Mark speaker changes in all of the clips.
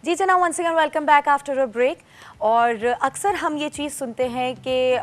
Speaker 1: जी जनाब, once again welcome back after a break. और अक्सर हम ये चीज़ सुनते हैं कि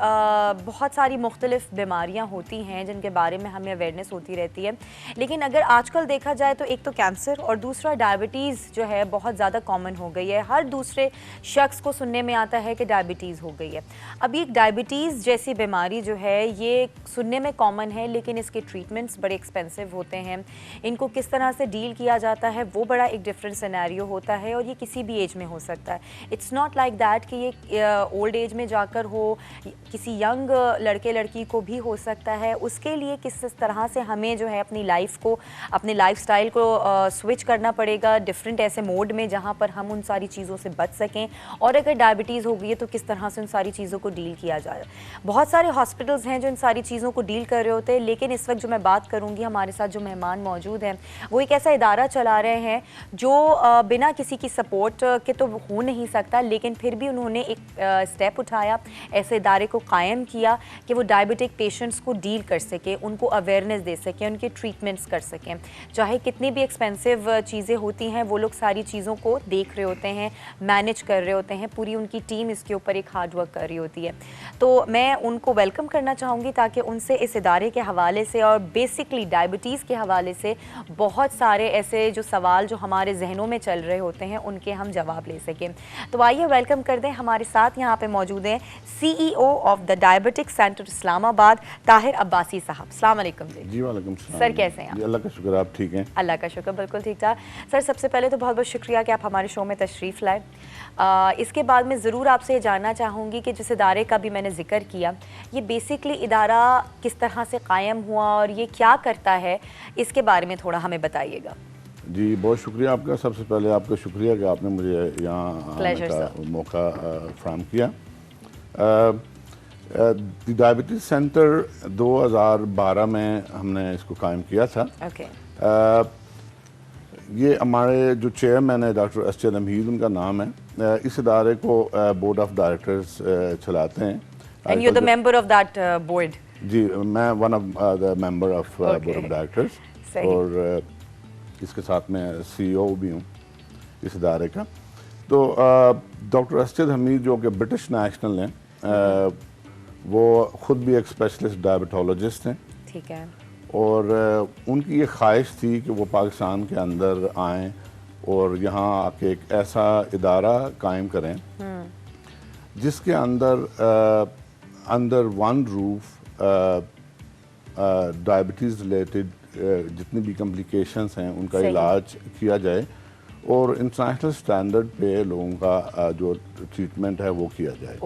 Speaker 1: बहुत सारी मुख्तलिफ बीमारियां होती हैं जिनके बारे में हमें अवेयरनेस होती रहती है, लेकिन अगर आजकल देखा जाए तो एक तो कैंसर और दूसरा डायबिटीज़ जो है बहुत ज़्यादा कॉमन हो गई है। हर दूसरे शख्स को सुनने में आता है कि डायबिटीज़ हो गई है। अभी एक डायबिटीज़ जैसी बीमारी जो है ये सुनने में कॉमन है, लेकिन इसके ट्रीटमेंट्स बड़े एक्सपेंसिव होते हैं। इनको किस तरह से डील किया जाता है वो बड़ा एक डिफरेंट सिनेरियो होता है, और ये किसी भी एज में हो सकता है। इट्स नॉट लाइक दैट कि ये ओल्ड एज में जाकर हो, किसी यंग लड़के लड़की को भी हो सकता है। उसके लिए किस तरह से हमें जो है अपनी लाइफ को, अपने लाइफस्टाइल को स्विच करना पड़ेगा डिफरेंट ऐसे मोड में जहाँ पर हम उन सारी चीज़ों से बच सकें। और अगर डायबिटीज़ हो गई है तो किस तरह से उन सारी चीज़ों को डील किया जाए। बहुत सारे हॉस्पिटल्स हैं जो इन सारी चीज़ों को डील कर रहे होते हैं, लेकिन इस वक्त जो मैं बात करूँगी, हमारे साथ जो मेहमान मौजूद हैं वो एक ऐसा इदारा चला रहे हैं जो बिना किसी की सपोर्ट के तो हो नहीं सकता, लेकिन फिर भी उन्होंने एक स्टेप उठाया, ऐसे इदारे को कायम किया कि वो डायबिटिक पेशेंट्स को डील कर सके, उनको अवेयरनेस दे सकें, उनके ट्रीटमेंट्स कर सकें। चाहे कितनी भी एक्सपेंसिव चीज़ें होती हैं, वो लोग सारी चीज़ों को देख रहे होते हैं, मैनेज कर रहे होते हैं, पूरी उनकी टीम इसके ऊपर एक हार्ड वर्क कर रही होती है। तो मैं उनको वेलकम करना चाहूँगी ताकि उनसे इस इदारे के हवाले से और बेसिकली डायबिटीज़ के हवाले से बहुत सारे ऐसे जो सवाल जो हमारे जहनों में चल रहे होते हैं उनके हम जवाब ले सकें। तो आइए वेलकम कर दें, हमारे साथ यहाँ पे मौजूद हैं CEO of the diabetic centre Islamabad, Tahir Abbasi साहब। अस्सलाम वालेकुम जी।
Speaker 2: वालेकुम सलाम।
Speaker 1: सर कैसे हैं आप?
Speaker 2: अल्लाह का शुक्र, आप ठीक हैं?
Speaker 1: अल्लाह का शुक्र, बिल्कुल ठीक ठाक। सर सबसे पहले तो बहुत बहुत शुक्रिया कि आप हमारे शो में तशरीफ़ लाए। इसके बाद मैं ज़रूर आपसे ये जानना चाहूँगी कि जिस इदारे का भी मैंने ज़िक्र किया, ये बेसिकली इदारा किस तरह से कायम हुआ और ये क्या करता है, इसके बारे में थोड़ा हमें बताइएगा।
Speaker 2: जी बहुत शुक्रिया आपका। सबसे पहले आपका शुक्रिया कि आपने मुझे यहाँ आने का मौका फ्राहम किया। डायबिटीज़ सेंटर 2012 में हमने इसको कायम किया था। ये हमारे जो चेयरमैन है डॉक्टर असद हमीद, उनका नाम है। इस इदारे को बोर्ड ऑफ डायरेक्टर्स चलाते हैं।
Speaker 1: And you the member of that board?
Speaker 2: जी मैं one of the member of board of directors, और इसके साथ मैं CEO भी हूँ इस इदारे का। तो डॉक्टर असद हमीद जो कि ब्रिटिश नेशनल हैं, वो ख़ुद भी एक स्पेशलिस्ट डायबिटोलॉजिस्ट हैं।
Speaker 1: ठीक है। और
Speaker 2: उनकी ये ख्वाहिश थी कि वो पाकिस्तान के अंदर आएँ और यहाँ आके एक ऐसा इदारा कायम करें जिसके अंदर वन रूफ डायबिटीज़ रिलेटेड जितनी भी कॉम्प्लिकेशंस हैं उनका इलाज किया जाए और इंटरनेशनल स्टैंडर्ड पे लोगों का जो ट्रीटमेंट है वो किया जाए।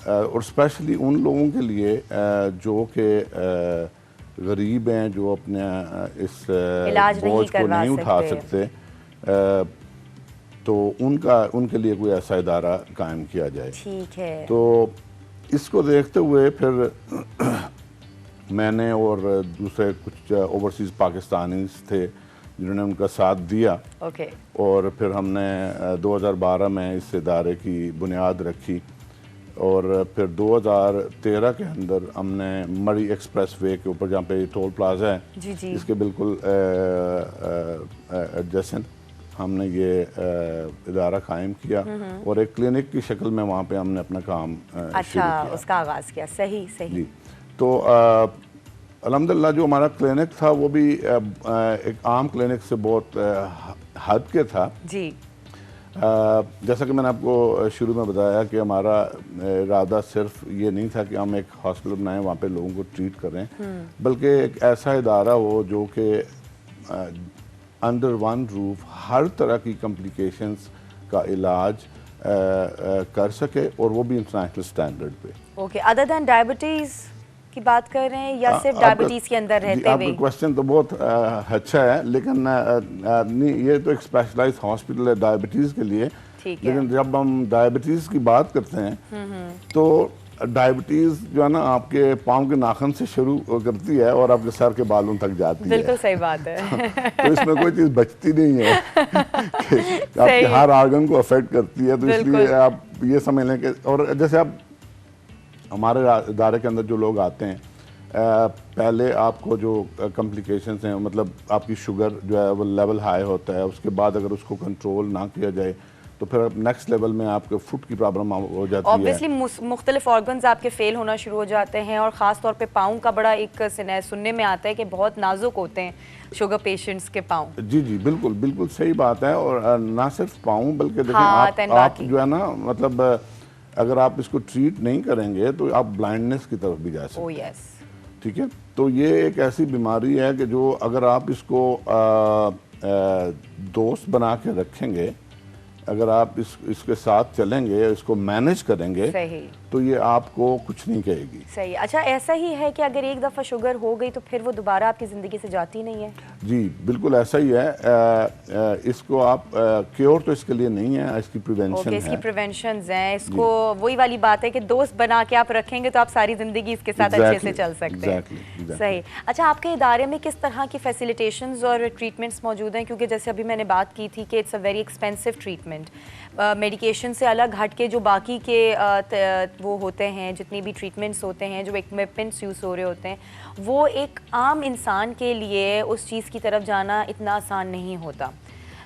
Speaker 2: और स्पेशली उन लोगों के लिए जो कि गरीब हैं, जो अपने इस बोझ को नहीं उठा सकते, तो उनके लिए कोई ऐसा इदारा कायम किया जाए।
Speaker 1: ठीक है। तो
Speaker 2: इसको देखते हुए फिर मैंने और दूसरे कुछ ओवरसीज़ पाकिस्तानीज़ थे जिन्होंने उनका साथ दिया। और फिर हमने 2012 में इस इदारे की बुनियाद रखी, और फिर 2013 के अंदर हमने मरी एक्सप्रेस वे के ऊपर, जहाँ पे टोल प्लाजा है, इसके बिल्कुल एडजेसेंट हमने ये इदारा कायम किया और एक क्लिनिक की शक्ल में वहाँ पे हमने अपना काम शुरू किया।
Speaker 1: उसका आगाज़ किया। सही सही।
Speaker 2: जी। तो अल्हम्दुलिल्लाह जो हमारा क्लिनिक था वो भी एक आम क्लिनिक से बहुत हद के था। जी। जैसा कि मैंने आपको शुरू में बताया कि हमारा इरादा सिर्फ ये नहीं था कि हम एक हॉस्पिटल बनाएं, वहाँ पे लोगों को ट्रीट करें, बल्कि एक ऐसा इदारा हो जो कि अंडर वन रूफ हर तरह की कॉम्प्लिकेशंस का इलाज कर सके, और वो भी इंटरनेशनल स्टैंडर्ड पे।
Speaker 1: अदर दैन डायबिटीज़ की बात कर रहे हैं या सिर्फ डायबिटीज़ के अंदर रहते हुए?
Speaker 2: आपका क्वेश्चन तो बहुत अच्छा है, लेकिन नहीं, ये तो एक स्पेशलाइज्ड हॉस्पिटल है डायबिटीज़ के लिए। लेकिन जब हम डायबिटीज़ की बात करते हैं तो डायबिटीज़ जो है ना आपके पाँव के नाखून से शुरू करती है और आपके सर के बालों तक जाती है।
Speaker 1: बिल्कुल सही बात है।
Speaker 2: तो इसमें कोई चीज़ बचती नहीं है कि आपके हर आर्गन को अफेक्ट करती है। तो इसलिए आप ये समझ लें कि, और जैसे आप हमारे इदारे के अंदर जो लोग आते हैं, پہلے آپ کو جو کمپلیکیشنز ہیں مطلب آپ کی شوگر جو ہے وہ لیول ہائی ہوتا ہے, اس کے بعد اگر اس کو کنٹرول نہ کیا جائے تو پھر نیکسٹ لیول میں آپ کے فٹ کی پرابلم ہو جاتی ہے.
Speaker 1: اوبیسلی مختلف آرگنز آپ کے فیل ہونا شروع ہو جاتے ہیں, اور خاص طور پہ پاؤں کا بڑا ایک سننے میں آتا ہے کہ بہت نازک ہوتے ہیں شوگر پیشنٹس کے پاؤں.
Speaker 2: جی جی بالکل بالکل صحیح بات ہے, اور نہ صرف پاؤں بلکہ دیکھیں آپ جو ہے نا مطلب اگر آپ اس کو ٹریٹ نہیں کریں گے تو آپ بلائنڈنس کی طرف بھی جا سکتے ہیں. ٹھیک ہے, تو یہ ایک ایسی بیماری ہے کہ جو اگر آپ اس کو دوست بنا کے رکھیں گے, اگر آپ اس کے ساتھ چلیں گے, اس کو مینج کریں گے, تو یہ آپ کو کچھ نہیں کہے گی.
Speaker 1: صحیح. اچھا ایسا ہی ہے کہ اگر ایک دفعہ شوگر ہو گئی تو پھر وہ دوبارہ آپ کی زندگی سے جاتی نہیں ہے؟
Speaker 2: جی بالکل ایسا ہی ہے. اس کو آپ کیور تو اس کے لیے نہیں ہے, اس کی پریونشن ہے.
Speaker 1: اس کی پریونشنز ہیں. اس کو وہی والی بات ہے کہ دوست بنا کے آپ رکھیں گے تو آپ ساری زندگی اس کے ساتھ اچھے سے چل سکتے ہیں. صحیح. اچھا آپ کے ادارے میں کس طرح کی فیسیلیٹیشنز اور ٹریٹمنٹس موجود ہیں؟ کیونکہ جیسے ابھی میں نے بات کی تھی کہ it's a very expensive treatment. Medication سے الگ ہٹ کے جو باقی کے وہ ہوتے ہیں, جتنی بھی ٹریٹمنٹس ہوتے ہیں, جو ایکوپمنٹس یوز ہو رہے ہوتے ہیں, وہ ایک عام انسان کے لیے اس چیز کی طرف جانا اتنا آسان نہیں ہوتا.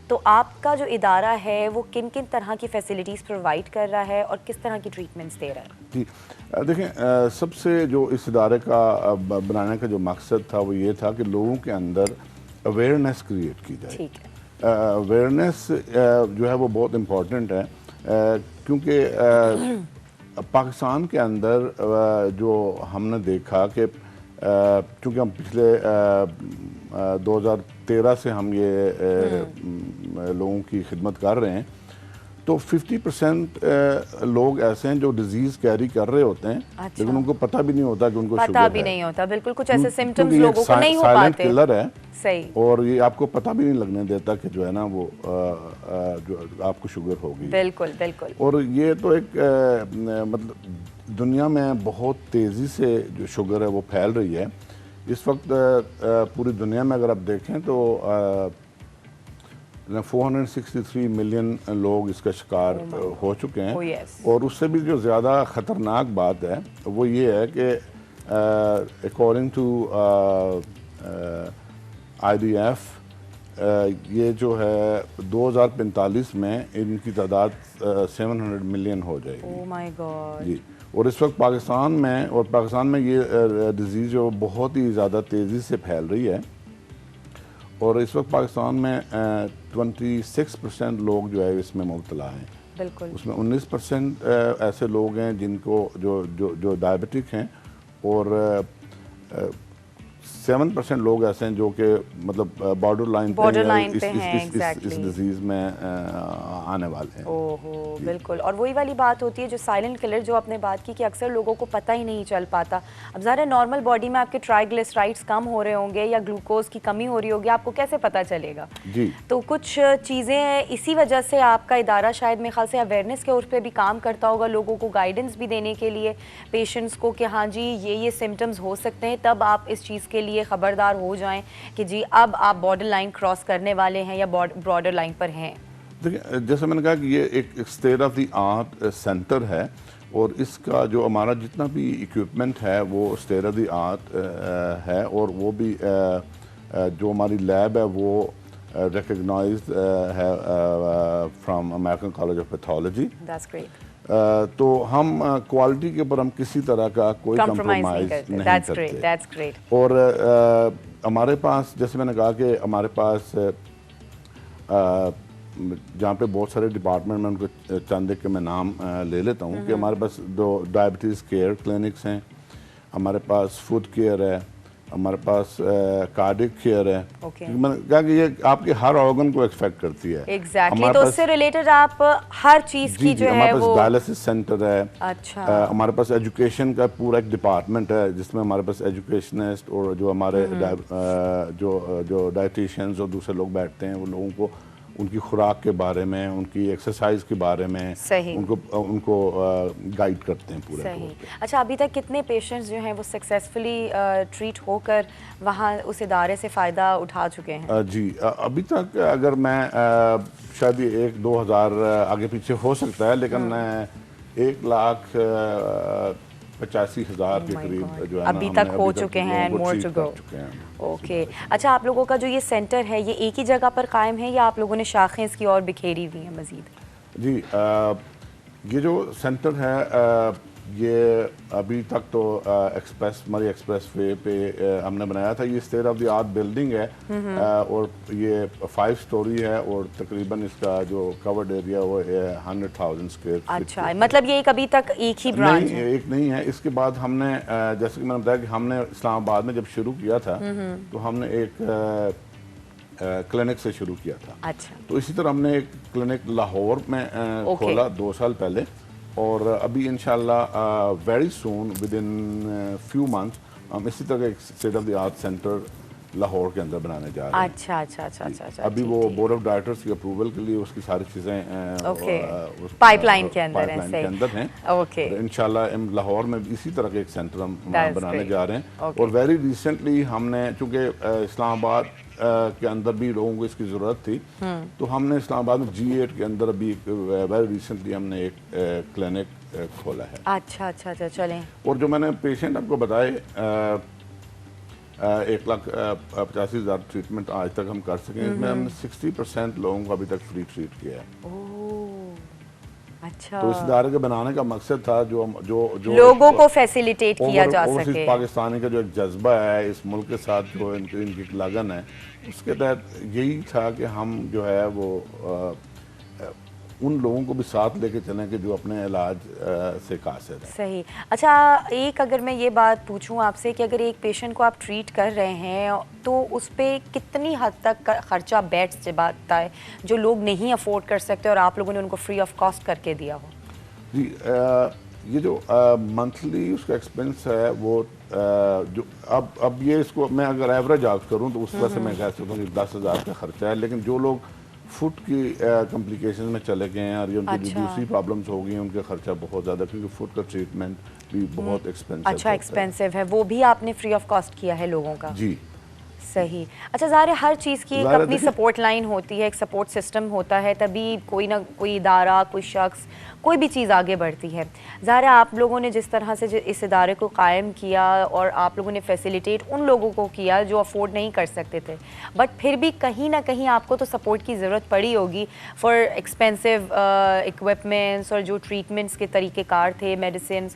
Speaker 1: تو آپ کا جو ادارہ ہے وہ کن کن طرح کی فیسلٹیز پرووائڈ کر رہا ہے اور کس طرح کی ٹریٹمنٹس دے رہا ہے؟
Speaker 2: جی دیکھیں, سب سے جو اس ادارے کا بنانے کا جو مقصد تھا وہ یہ تھا کہ لوگوں کے اندر اویئرنیس کریٹ کی جائے.
Speaker 1: ٹھیک ہے.
Speaker 2: اویئرنیس جو ہے وہ بہت امپورٹنٹ ہے, کیونکہ پاکستان کے اندر جو ہم نے دیکھا کہ چونکہ ہم پچھلے 2013 سے ہم یہ لوگوں کی خدمت کر رہے ہیں, تو 50% لوگ ایسے ہیں جو ڈیزیز کیری کر رہے ہوتے ہیں, لیکن ان کو پتہ بھی نہیں ہوتا کہ ان کو شوگر ہے.
Speaker 1: پتہ بھی نہیں ہوتا, بالکل. کچھ ایسے سمٹمز لوگوں کو نہیں ہو پاتے.
Speaker 2: سائلنٹ کلر ہے.
Speaker 1: صحیح.
Speaker 2: اور یہ آپ کو پتہ بھی نہیں لگنے دیتا کہ جو ہے نا وہ جو آپ کو شوگر ہوگی.
Speaker 1: بالکل بالکل.
Speaker 2: اور یہ تو ایک مطلب دنیا میں بہت تیزی سے جو شوگر ہے وہ پھیل رہی ہے. اس وقت پوری دنیا میں اگر آپ دیکھیں تو 463 ملین لوگ اس کا شکار ہو چکے ہیں. اور اس سے بھی جو زیادہ خطرناک بات ہے وہ یہ ہے کہ اکارڈنگ ٹو IDF یہ جو ہے 2045 میں ان کی تعداد 700 ملین ہو جائے گی.
Speaker 1: Oh my God.
Speaker 2: جی. اور اس وقت پاکستان میں یہ ڈیزیز جو بہت ہی زیادہ تیزی سے پھیل رہی ہے, اور اس وقت پاکستان میں 26% لوگ جو ہے اس میں مبتلا ہیں.
Speaker 1: بالکل. اس
Speaker 2: میں 19% ایسے لوگ ہیں جن کو جو ڈائبٹک ہیں, اور 7% لوگ ایسے ہیں جو کہ مطلب بارڈر لائن
Speaker 1: پہ ہیں
Speaker 2: اس ڈیزیز میں آنے والے ہیں.
Speaker 1: اوہو بالکل. اور وہی والی بات ہوتی ہے جو سائلنٹ کلر جو آپ نے بات کی کہ اکثر لوگوں کو پتہ ہی نہیں چل پاتا. اب ظاہر ہے نارمل باڈی میں آپ کے ٹرائیگلیسرائڈس کم ہو رہے ہوں گے یا گلوکوز کی کمی ہو رہی ہوگی, آپ کو کیسے پتہ چلے گا؟
Speaker 2: جی.
Speaker 1: تو کچھ چیزیں اسی وجہ سے آپ کا ادارہ شاید میرے خیال سے اویئرنیس کے اس پہ بھی کام کرتا ہوگا, لوگوں کو گائیڈنس بھی دینے کے لیے پیشنٹس کو کہ ہاں جی یہ سمٹمز ہو سکتے ہیں, تب آپ اس چیز کے لیے خبردار ہو جائیں کہ جی اب آپ بارڈر لائن کراس کرنے والے ہیں یا بارڈر لائن پر ہیں.
Speaker 2: دیکھیں جیسے میں نے کہا کہ یہ ایک state of the art centre ہے, اور اس کا جو ہمارا جتنا بھی ایکوپمنٹ ہے وہ اسٹیٹ آف دی آرٹ ہے, اور وہ بھی جو ہماری لیب ہے وہ ریکگنائزڈ ہے from American college of pathology. تو ہم کوالٹی کے اوپر ہم کسی طرح کا کوئی کمپرومائز نہیں کرتے. اور ہمارے پاس جیسے میں نے کہا کہ ہمارے پاس جہاں پہ بہت سارے ڈپارٹمنٹ میں ان کو چند کے میں نام لے لیتا ہوں کہ ہمارے پاس دو ڈائبٹیز کیئر کلینکس ہیں, ہمارے پاس فوڈ کیئر ہے, ہمارے پاس کارڈک کیئر ہے. میں نے کہا کہ یہ آپ کے ہر آرگن کو ایکسپیکٹ کرتی ہے.
Speaker 1: ایگزیکٹلی. تو اس سے ریلیٹڈ آپ ہر چیز کی جو ہے
Speaker 2: ہمارے پاس ڈائلسس سینٹر ہے.
Speaker 1: اچھا.
Speaker 2: ہمارے پاس ایجوکیشن کا پورا ایک ڈپارٹمنٹ ہے جس میں ہمارے پاس ایجوکیشنسٹ اور جو ہمارے جو ڈائٹیشینز اور دوسرے لوگ بیٹھتے ہیں, وہ لوگوں کو ان کی خوراک کے بارے میں, ان کی ایکسرسائز کے بارے میں ان کو گائیڈ کرتے ہیں پورے.
Speaker 1: صحیح. اچھا ابھی تک کتنے پیشنٹس جو ہیں وہ سکسیزفلی ٹریٹ ہو کر وہاں اس ادارے سے فائدہ اٹھا چکے ہیں؟
Speaker 2: جی ابھی تک اگر میں شاید 1-2 ہزار آگے پیچھے ہو سکتا ہے, لیکن 1 لاکھ 85,000 के करीब जो है ना
Speaker 1: अभी तक हो चुके हैं, more to go. ओके, अच्छा आप लोगों का जो ये सेंटर है ये एक ही जगह पर कायम है या आप लोगों ने शाखें इसकी और बिखेरी हुई हैं मजीद?
Speaker 2: जी, ये जो सेंटर है ये अभी तक तो हमारी एक्सप्रेस वे पे हमने बनाया था। ये state of the art building है और ये 5 स्टोरी है और तकरीबन इसका जो कवर्ड एरिया वो है 100,000 स्क्वायर फीट।
Speaker 1: अच्छा, मतलब ये अभी तक एक ही ब्रांच
Speaker 2: नहीं, एक नहीं है। इसके बाद हमने जैसे कि मैंने बताया कि हमने इस्लामाबाद में जब शुरू किया था तो हमने एक क्लिनिक से शुरू किया था।
Speaker 1: अच्छा,
Speaker 2: तो इसी तरह हमने एक क्लिनिक लाहौर में खोला 2 साल पहले और अभी इंशाल्लाह very soon with in few months हम इसी तरह एक state of the art centre Lahore के अंदर बनाने जा रहे हैं।
Speaker 1: अच्छा अच्छा अच्छा अच्छा अच्छा,
Speaker 2: अभी वो बोर्ड ऑफ डायरेक्टर्स की अप्रूवल के लिए उसकी सारी चीज़ें
Speaker 1: पाइपलाइन के अंदर
Speaker 2: हैं।
Speaker 1: ओके,
Speaker 2: इंशाल्लाह लाहौर में इसी तरह के एक सेंटर हम बनाने जा रहे हैं। और वेरी रिसेंटली हमने, चूँकि इस्लामाबाद के अंदर भी लोगों को इसकी ज़रूरत थी, तो हमने इस्लामाबाद में G8 के अंदर अभी वेरी रिसेंटली हमने एक क्लिनिक खोला है।
Speaker 1: अच्छा अच्छा अच्छा, चलें।
Speaker 2: और जो मैंने पेशेंट आपको बताए 1,85,000 ट्रीटमेंट आज तक हम कर सकें, इसमें हमने 60% लोगों को अभी तक फ्री ट्रीट किया है।
Speaker 1: अच्छा,
Speaker 2: तो इस इदारे के बनाने का मकसद था जो
Speaker 1: लोगों को फैसिलिटेट किया जा सके।
Speaker 2: पाकिस्तानी का जो एक जज्बा है इस मुल्क के साथ, जो इनकी लगन है, उसके तहत यही था कि हम जो है वो उन लोगों को भी साथ लेके चलें कि जो अपने इलाज से कासिर हैं।
Speaker 1: सही। अच्छा, एक अगर मैं ये बात पूछूं आपसे कि अगर एक पेशेंट को आप ट्रीट कर रहे हैं तो उस पर कितनी हद तक खर्चा बेड्स से बनता है जो लोग नहीं अफोर्ड कर सकते और आप लोगों ने उनको फ्री ऑफ कॉस्ट करके दिया हो?
Speaker 2: जी, ये जो मंथली उसका एक्सपेंस है वो जो अब ये इसको मैं अगर एवरेज आउट करूँ तो उस वजह से मैं कह सकता हूँ कि 10,000 का खर्चा है। लेकिन जो लोग फुट की कॉम्प्लिकेशन में चले गए हैं और ये उनकी दूसरी प्रॉब्लम्स हो गई हैं, उनका खर्चा बहुत ज़्यादा, क्योंकि फुट का ट्रीटमेंट भी बहुत एक्सपेंसिव।
Speaker 1: अच्छा, एक्सपेंसिव है, वो भी आपने फ्री ऑफ कॉस्ट किया है लोगों का?
Speaker 2: जी,
Speaker 1: सही। अच्छा, ज़ाहिर है हर चीज़ की एक अपनी सपोर्ट लाइन होती है, एक सपोर्ट सिस्टम होता है, तभी कोई ना कोई इदारा, कोई शख्स, कोई भी चीज़ आगे बढ़ती है। ज़ाहिर है आप लोगों ने जिस तरह से इस इदारे को कायम किया और आप लोगों ने फैसिलिटेट उन लोगों को किया जो अफोर्ड नहीं कर सकते थे, बट फिर भी कहीं ना कहीं आपको तो सपोर्ट की ज़रूरत पड़ी होगी फॉर एक्सपेंसिव इक्विपमेंट्स और जो ट्रीटमेंट्स के तरीक़ेकार थे, मेडिसिन।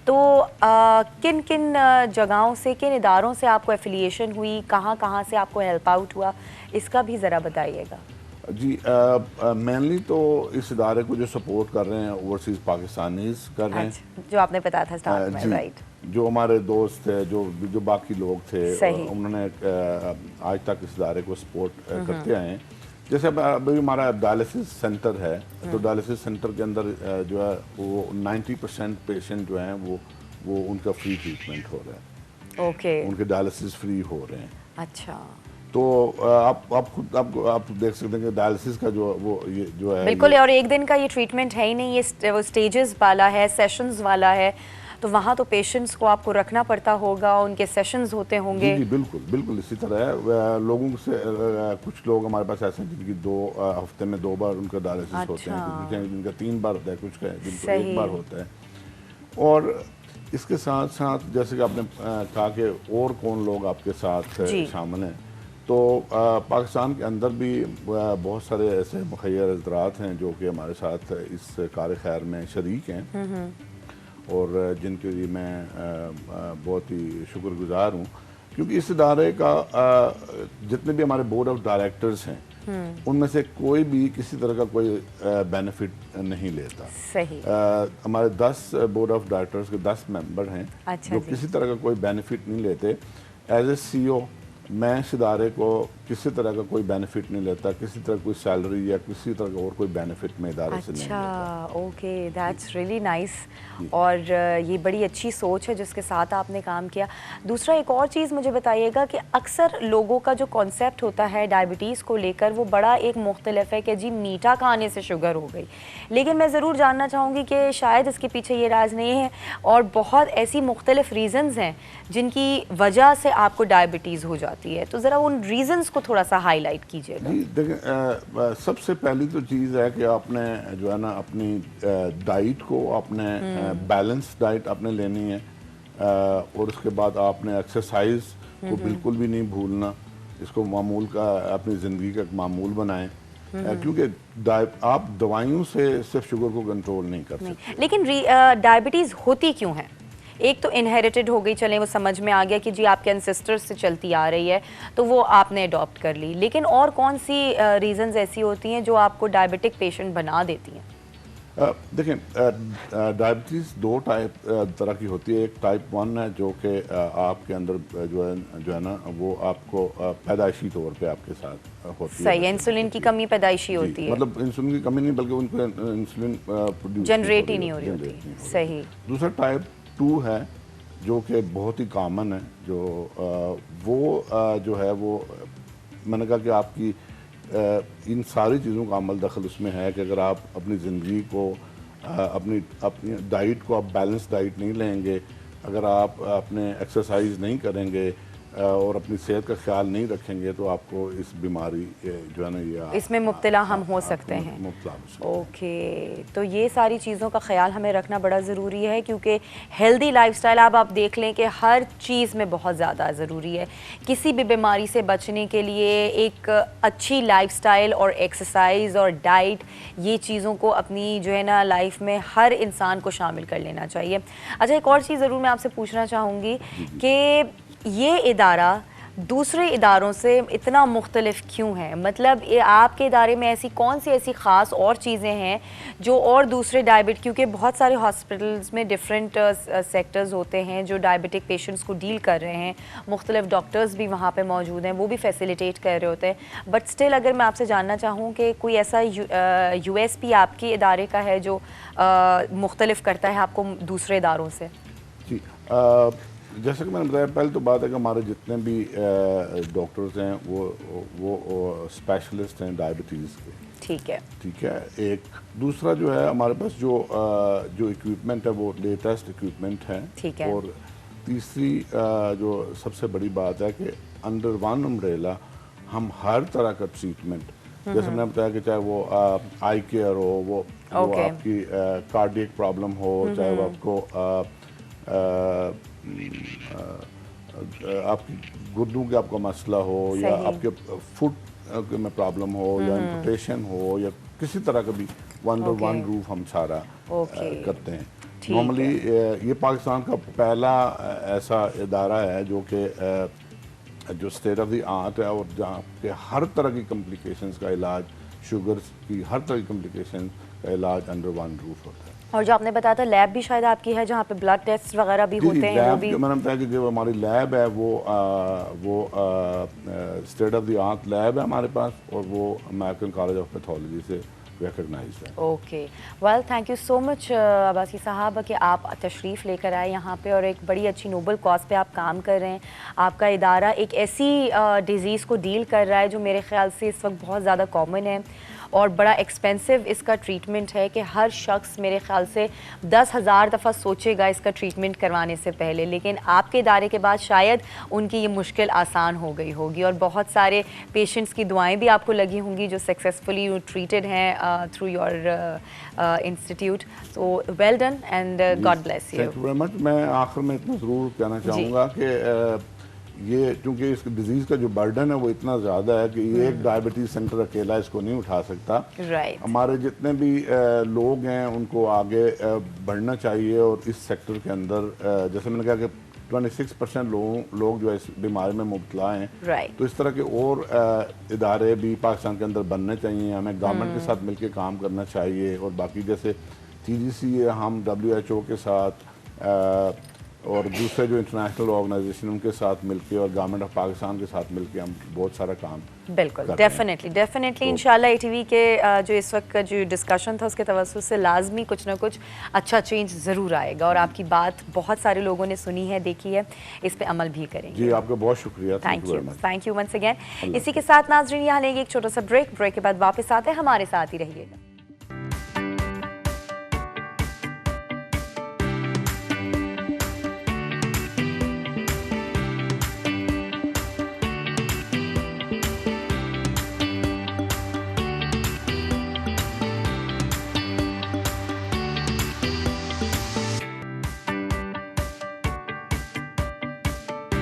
Speaker 1: तो किन किन जगहों से, किन इदारों से आपको एफिलिएशन हुई, कहाँ से आपको हेल्प आउट हुआ, इसका भी ज़रा बताइएगा।
Speaker 2: जी, मेनली तो इस इदारे को जो सपोर्ट कर रहे हैं ओवरसीज़ पाकिस्तानीज़ कर रहे हैं,
Speaker 1: जो आपने बताया था स्टार्ट में, राइट।
Speaker 2: जो हमारे दोस्त थे, जो बाकी लोग थे, उन्होंने आज तक इस इदारे को सपोर्ट करते आए हैं। जैसे अभी हमारा डायलिसिस सेंटर है, तो डायलिसिस सेंटर के अंदर जो है वो 90% पेशेंट जो हैं वो उनका फ्री ट्रीटमेंट हो रहा है।
Speaker 1: ओके,
Speaker 2: उनके डायलिसिस फ्री हो रहे हैं।
Speaker 1: अच्छा,
Speaker 2: तो आप खुद आप देख सकते हैं कि डायलिसिस का ये जो है
Speaker 1: बिल्कुल, और एक दिन का ये ट्रीटमेंट है ही नहीं, ये वो स्टेजेस वाला है, सेशंस वाला है, तो वहाँ तो पेशेंट्स को आपको रखना पड़ता होगा, उनके सेशंस होते होंगे।
Speaker 2: जी, बिल्कुल इसी तरह है। लोगों से कुछ लोग हमारे पास ऐसे हैं जिनकी 2 हफ्ते में 2 बार उनका डायलिसिस होते हैं, जिनका 3 बार होता है, कुछ का जिनका 1 बार होता है। और इसके साथ साथ जैसे कि आपने कहा कि और कौन लोग आपके साथ शामिल हैं, तो पाकिस्तान के अंदर भी बहुत सारे ऐसे मुखैर हज़रात हैं जो कि हमारे साथ इस कार खैर में शरीक हैं और जिनके लिए मैं बहुत ही शुक्रगुजार हूँ, क्योंकि इस इदारे का जितने भी हमारे बोर्ड ऑफ डायरेक्टर्स हैं उनमें से कोई भी किसी तरह का कोई बेनिफिट नहीं लेता।
Speaker 1: सही।
Speaker 2: हमारे 10 बोर्ड ऑफ डायरेक्टर्स के 10 मेंबर हैं जो किसी तरह का कोई बेनिफिट नहीं लेते। एज ए CEO मैं इस इदारे को किसी तरह का कोई बेनिफिट नहीं लेता, किसी तरह कोई सैलरी या किसी तरह का और कोई बेनिफिट मैं इदारे से नहीं लेता।
Speaker 1: अच्छा, ओके, दैट्स रियली नाइस। और ये बड़ी अच्छी सोच है जिसके साथ आपने काम किया। दूसरा एक और चीज़ मुझे बताइएगा कि अक्सर लोगों का जो कॉन्सेप्ट होता है डायबिटीज़ को लेकर वो बड़ा एक मुख्तलिफ है कि जी मीठा खाने से शुगर हो गई, लेकिन मैं ज़रूर जानना चाहूँगी कि शायद इसके पीछे ये राज नहीं है और बहुत ऐसी मुख्तलिफ रीज़न्स हैं जिनकी वजह से आपको डायबिटीज़ हो जाती है, तो ज़रा उन रीज़न्स को थोड़ा सा हाईलाइट कीजिएगा।
Speaker 2: जी, देखें, सबसे पहली तो चीज़ है कि आपने जो है ना अपनी डाइट को आपने बैलेंस डाइट आपने लेनी है। اور اس کے بعد آپ نے ایکسرسائز کو بالکل بھی نہیں بھولنا، اس کو معمول کا اپنی زندگی کا ایک معمول بنائیں، کیونکہ آپ دوائیوں سے صرف شوگر کو کنٹرول نہیں کر سکتے۔
Speaker 1: لیکن ڈائبٹیز ہوتی کیوں ہے؟ ایک تو انہیریٹڈ ہو گئی، چلیں وہ سمجھ میں آ گیا کہ جی آپ کے انسسٹر سے چلتی آ رہی ہے تو وہ آپ نے اڈاپٹ کر لی، لیکن اور کون سی ریزنز ایسی ہوتی ہیں جو آپ کو ڈائبٹک پیشنٹ بنا دیتی ہیں؟
Speaker 2: دیکھیں ڈائبٹیز دو طرح کی ہوتی ہے، ایک ٹائپ 1 ہے جو کہ آپ کے اندر جو ہے نا وہ آپ کو پیدائشی طور پہ آپ کے ساتھ ہوتی ہے۔
Speaker 1: صحیح، انسولین کی کمی پیدائشی ہوتی ہے،
Speaker 2: مطلب انسولین کی کمی نہیں بلکہ ان کو انسولین پروڈیوس
Speaker 1: جنریٹ ہی نہیں ہو رہی ہوتی۔ صحیح۔
Speaker 2: دوسرا ٹائپ 2 ہے جو کہ بہت ہی کامن ہے، جو وہ جو ہے وہ میں نے کہا کہ آپ کی ان ساری چیزوں کا عمل دخل اس میں ہے کہ اگر آپ اپنی زندگی کو اپنی ڈائٹ کو آپ بیلنس ڈائٹ نہیں لیں گے، اگر آپ اپنے ایکسرسائز نہیں کریں گے اور اپنی صحت کا خیال نہیں رکھیں گے تو آپ کو اس بیماری جو ہے نا یہ
Speaker 1: اس میں مبتلا ہم ہو سکتے ہیں۔ اوکے، تو یہ ساری چیزوں کا خیال ہمیں رکھنا بڑا ضروری ہے، کیونکہ ہیلدی لائف سٹائل آپ دیکھ لیں کہ ہر چیز میں بہت زیادہ ضروری ہے۔ کسی بھی بیماری سے بچنے کے لیے ایک اچھی لائف سٹائل اور ایکسرسائز اور ڈائٹ، یہ چیزوں کو اپنی جو ہے نا لائف میں ہر انسان کو شامل کر لینا چاہیے۔ اچھا، ایک اور چیز ضرور میں آپ سے پوچھنا چاہوں گی کہ یہ ادارہ دوسرے اداروں سے اتنا مختلف کیوں ہے؟ مطلب آپ کے ادارے میں ایسی کون سی ایسی خاص اور چیزیں ہیں جو اور دوسرے کیونکہ بہت سارے ہاسپٹلز میں ڈیفرنٹ سیکٹرز ہوتے ہیں جو ڈائبٹک پیشنٹس کو ڈیل کر رہے ہیں، مختلف ڈاکٹرز بھی وہاں پہ موجود ہیں، وہ بھی فیسیلیٹیٹ کر رہے ہوتے ہیں، بٹ سٹل اگر میں آپ سے جاننا چاہوں کہ کوئی ایسا یو ایس پی آپ کے ادارے کا ہے جو مختلف کرتا ہے آپ کو دوسرے اداروں سے؟
Speaker 2: جی، جیسا کہ میں نے بتایا، پہلے تو بات ہے کہ ہمارے جتنے بھی ڈاکٹرز ہیں وہ اسپیشلسٹ ہیں ڈائبٹیز کے۔
Speaker 1: ٹھیک ہے،
Speaker 2: ٹھیک ہے۔ ایک دوسرا جو ہے ہمارے پاس جو اکوپمنٹ ہے وہ لیٹسٹ اکوپمنٹ ہے، اور تیسری جو سب سے بڑی بات ہے کہ انڈر ون امبریلا ہم ہر طرح کا ٹریٹمنٹ، جیسے میں نے بتایا کہ چاہے وہ آئی کیئر ہو، وہ آپ کی کارڈیک پرابلم ہو، چاہے وہ آپ کو آپ کی گردوں کا آپ کا مسئلہ ہو، یا آپ کے فٹ میں پرابلم ہو، یا امپوٹیشن ہو، یا کسی طرح کا بھی انڈر ون روف ہم سارا کرتے ہیں۔ نارملی یہ پاکستان کا پہلا ایسا ادارہ ہے جو کہ جو اسٹیٹ آف دی آرٹ ہے، اور جہاں پہ ہر طرح کی کمپلیکیشنز کا علاج، شوگرز کی ہر طرح کی کمپلیکیشن کا علاج انڈر ون روف ہوتا ہے۔
Speaker 1: اور جو آپ نے بتایا تھا لیب بھی شاید آپ کی ہے جہاں پہ بلڈ ٹیسٹ وغیرہ بھی ہوتے ہیں، وہ بھی؟
Speaker 2: میں نے بتایا کہ جو ہماری لیب ہے وہ state of the art lab ہے ہمارے پاس، اور وہ امیرکن کالج آف پیتھولوجی سے ریکگنائزڈ ہے۔
Speaker 1: Okay, well thank you so much Abbasi صاحب کہ آپ تشریف لے کر آئے یہاں پہ، اور ایک بڑی اچھی نوبل کاز پہ آپ کام کر رہے ہیں۔ آپ کا ادارہ ایک ایسی ڈیزیز کو ڈیل کر رہا ہے جو میرے خیال سے اس وقت بہت زیادہ کامن ہے، اور بڑا ایکسپینسو اس کا ٹریٹمنٹ ہے کہ ہر شخص میرے خیال سے 10,000 دفعہ سوچے گا اس کا ٹریٹمنٹ کروانے سے پہلے، لیکن آپ کے ادارے کے بعد شاید ان کی یہ مشکل آسان ہو گئی ہوگی، اور بہت سارے پیشنٹس کی دعائیں بھی آپ کو لگی ہوں گی جو سکسیزفلی ٹریٹڈ ہیں through your institute. So well done and God bless you.
Speaker 2: Thank you very much. میں آخر میں اتنا ضرور کہنا چاہوں گا کہ یہ چونکہ اس ڈیزیز کا جو برڈن ہے وہ اتنا زیادہ ہے کہ یہ ایک ڈائبٹیز سینٹر اکیلا اس کو نہیں اٹھا سکتا۔ ہمارے جتنے بھی لوگ ہیں ان کو آگے بڑھنا چاہیے، اور اس سیکٹر کے اندر جیسے میں نے کہا کہ 26% لوگ جو اس بیماری میں مبتلا ہیں، تو اس طرح کے اور ادارے بھی پاکستان کے اندر بننے چاہیے۔ ہمیں گورنمنٹ کے ساتھ مل کے کام کرنا چاہیے، اور باقی جیسے TGC ہے، ہم WHO کے ساتھ اور دوسرے جو انٹرنیشنل آرگنائزیشن ان کے ساتھ مل کے، اور گورنمنٹ آف پاکستان کے ساتھ مل کے ہم بہت سارا کام
Speaker 1: بالکل ڈیفینیٹلی انشاءاللہ ATV کے جو اس وقت کا جو ڈسکشن تھا اس کے توسط سے لازمی کچھ نہ کچھ اچھا چینج ضرور آئے گا، اور آپ کی بات بہت سارے لوگوں نے سنی ہے، دیکھی ہے، اس پہ عمل بھی کریں گے۔
Speaker 2: جی، آپ کا بہت شکریہ،
Speaker 1: تھینک یو ونس اگین۔ اسی کے ساتھ ناظرین یہاں لیں گے ایک چھوٹا سا بریک کے بعد واپس آتے ہیں، ہمارے ساتھ ہی رہیے گا۔